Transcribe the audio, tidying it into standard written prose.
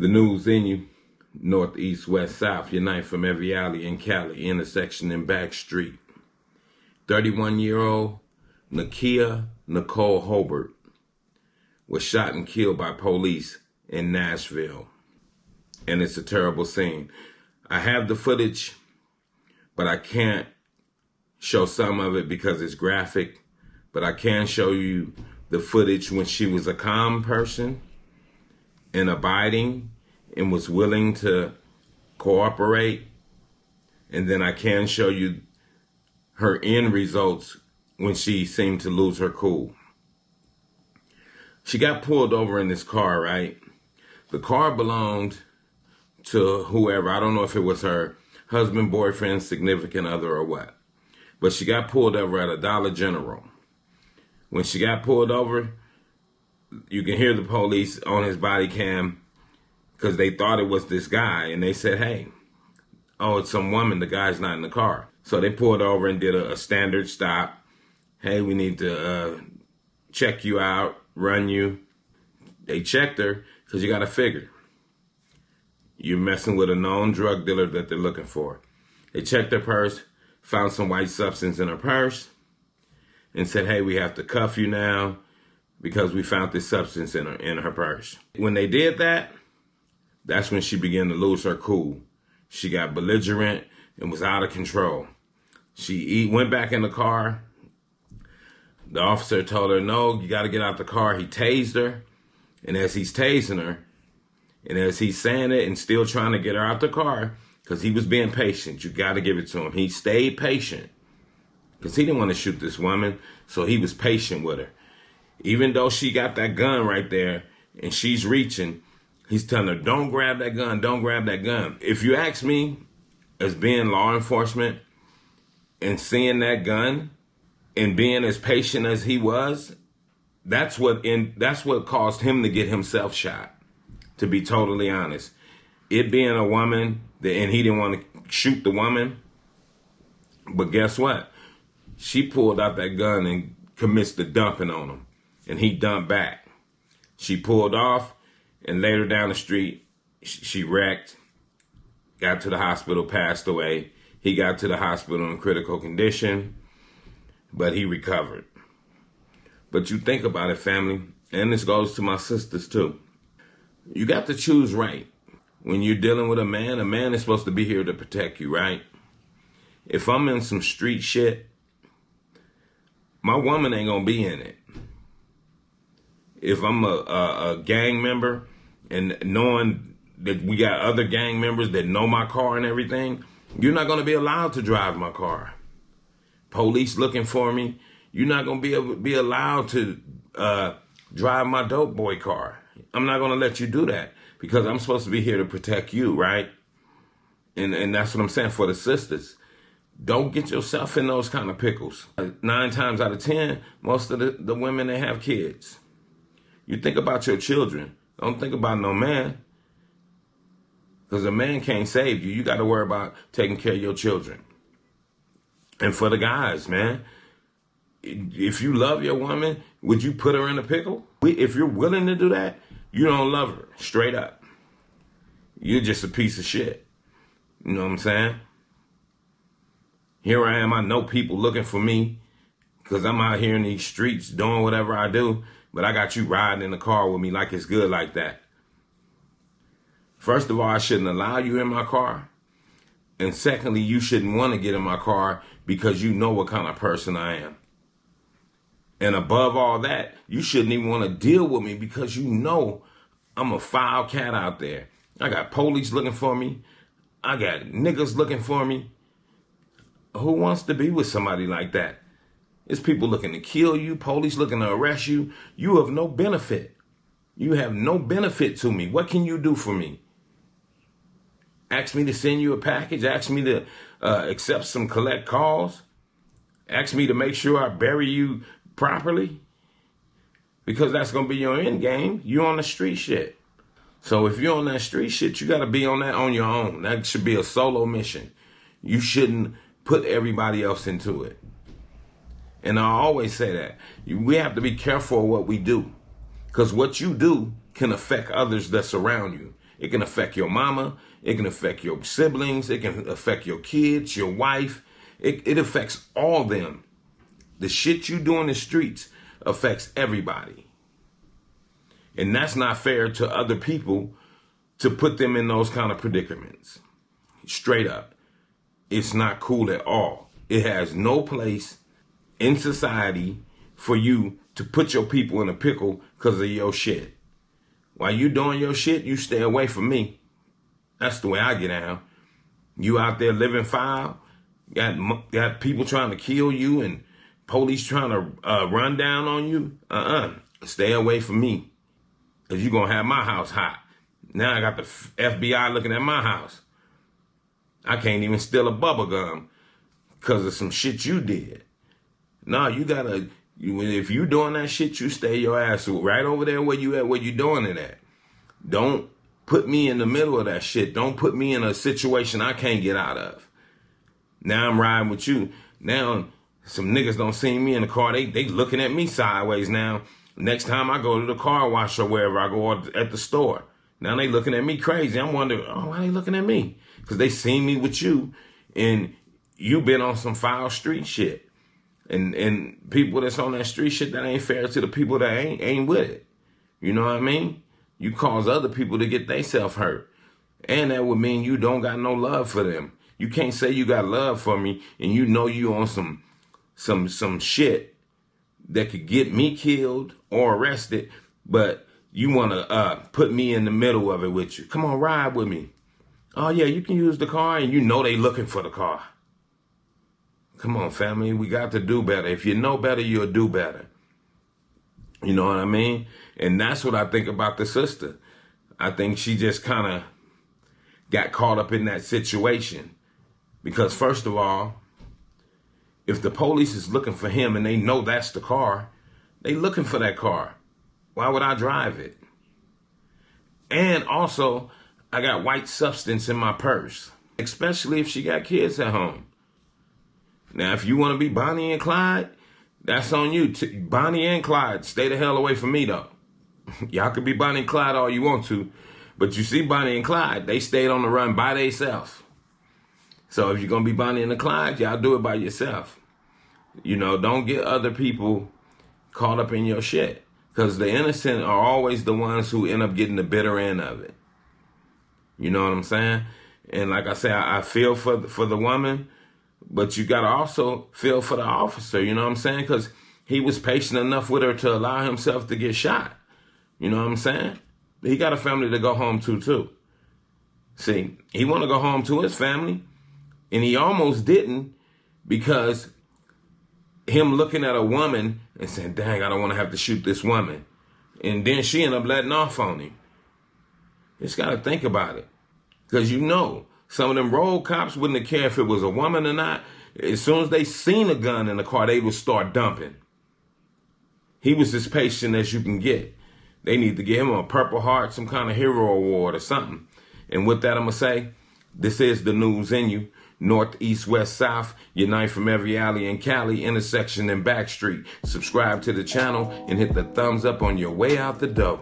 The news in you, north, east, west, south, unite from every alley in Cali, intersection and back street. 31-year-old Nika Nicole Holbert was shot and killed by police in Nashville. And it's a terrible scene. I have the footage, but I can't show some of it because it's graphic. But I can show you the footage when she was a calm person and abiding and was willing to cooperate. And then I can show you her end results when she seemed to lose her cool. She got pulled over in this car, right? The car belonged to whoever. I don't know if it was her husband, boyfriend, significant other, or what. But she got pulled over at a Dollar General. When she got pulled over, you can hear the police on his body cam because they thought it was this guy. And they said, hey, oh, it's some woman. The guy's not in the car. So they pulled over and did a standard stop. Hey, we need to check you out, run you. They checked her because you got to figure. You're messing with a known drug dealer that they're looking for. They checked her purse, found some white substance in her purse, and said, hey, we have to cuff you now because we found this substance in her purse. When they did that, that's when she began to lose her cool. She got belligerent and was out of control. She went back in the car. The officer told her, no, you got to get out the car. He tased her. And as he's tasing her, and as he's saying it and still trying to get her out the car, because he was being patient, you got to give it to him. He stayed patient because he didn't want to shoot this woman, so he was patient with her. Even though she got that gun right there and she's reaching, he's telling her, don't grab that gun, don't grab that gun. If you ask me, as being law enforcement and seeing that gun and being as patient as he was, that's what caused him to get himself shot, to be totally honest. It being a woman, and he didn't want to shoot the woman, but guess what? She pulled out that gun and commenced the dumping on him, and he dumped back. She pulled off, and later down the street, she wrecked, got to the hospital, passed away. He got to the hospital in critical condition, but he recovered. But you think about it, family, and this goes to my sisters too. You got to choose right. When you're dealing with a man is supposed to be here to protect you, right? If I'm in some street shit, my woman ain't gonna be in it. If I'm a gang member and knowing that we got other gang members that know my car and everything, you're not gonna be allowed to drive my car. Police looking for me, you're not gonna be allowed to drive my dope boy car. I'm not gonna let you do that because I'm supposed to be here to protect you, right? And that's what I'm saying for the sisters. Don't get yourself in those kind of pickles. 9 times out of 10, most of the women, they have kids. You think about your children. Don't think about no man. Because a man can't save you. You got to worry about taking care of your children. And for the guys, man, if you love your woman, would you put her in a pickle? If you're willing to do that, you don't love her, straight up. You're just a piece of shit. You know what I'm saying? Here I am, I know people looking for me because I'm out here in these streets doing whatever I do, but I got you riding in the car with me like it's good like that. First of all, I shouldn't allow you in my car. And secondly, you shouldn't want to get in my car because you know what kind of person I am. And above all that, you shouldn't even want to deal with me because you know I'm a foul cat out there. I got police looking for me. I got niggas looking for me. Who wants to be with somebody like that? It's people looking to kill you, police looking to arrest you. You have no benefit. You have no benefit to me. What can you do for me? Ask me to send you a package. Ask me to accept some collect calls. Ask me to make sure I bury you properly. Because that's going to be your end game. You on the street shit. So if you're on that street shit, you got to be on that on your own. That should be a solo mission. You shouldn't put everybody else into it. And I always say that. We have to be careful of what we do. Because what you do can affect others that surround you. It can affect your mama. It can affect your siblings. It can affect your kids, your wife. It affects all them. The shit you do in the streets affects everybody. And that's not fair to other people to put them in those kind of predicaments. Straight up. It's not cool at all. It has no place in society for you to put your people in a pickle because of your shit. While you doing your shit, you stay away from me. That's the way I get down. You out there living foul, got people trying to kill you and police trying to run down on you. Stay away from me. Because you're going to have my house hot. Now I got the FBI looking at my house. I can't even steal a bubble gum because of some shit you did. No, you gotta, if you doing that shit, you stay your ass right over there where you at, where you doing it at. Don't put me in the middle of that shit. Don't put me in a situation I can't get out of. Now I'm riding with you. Now some niggas don't see me in the car. They looking at me sideways now. Next time I go to the car wash or wherever I go at the store. Now they looking at me crazy. I'm wondering, why they looking at me? Because they seen me with you and you been on some foul street shit. And people that's on that street shit, that ain't fair to the people that ain't with it. You know what I mean? You cause other people to get themselves hurt. And that would mean you don't got no love for them. You can't say you got love for me and you know you on some shit that could get me killed or arrested, but you want to put me in the middle of it with you. Come on, ride with me. Oh, yeah, you can use the car, and you know they looking for the car. Come on, family. We got to do better. If you know better, you'll do better. You know what I mean? And that's what I think about the sister. I think she just kind of got caught up in that situation. Because, first of all, if the police is looking for him and they know that's the car, they looking for that car. Why would I drive it? And also, I got white substance in my purse, especially if she got kids at home. Now, if you want to be Bonnie and Clyde, that's on you. Bonnie and Clyde, stay the hell away from me, though. Y'all could be Bonnie and Clyde all you want to, but you see Bonnie and Clyde, they stayed on the run by themselves. So if you're going to be Bonnie and Clyde, y'all do it by yourself. You know, don't get other people caught up in your shit. Because the innocent are always the ones who end up getting the bitter end of it. You know what I'm saying? And like I say, I feel for the woman, but you got to also feel for the officer. You know what I'm saying? Because he was patient enough with her to allow himself to get shot. You know what I'm saying? He got a family to go home to, too. See, he want to go home to his family, and he almost didn't because him looking at a woman and saying, dang, I don't want to have to shoot this woman. And then she ended up letting off on him. You just got to think about it. Because you know, some of them road cops wouldn't have cared if it was a woman or not. As soon as they seen a gun in the car, they would start dumping. He was as patient as you can get. They need to give him a Purple Heart, some kind of hero award or something. And with that, I'm going to say, this is the news in you. North, east, west, south, unite from every alley in Cali, intersection, and back street. Subscribe to the channel and hit the thumbs up on your way out the door.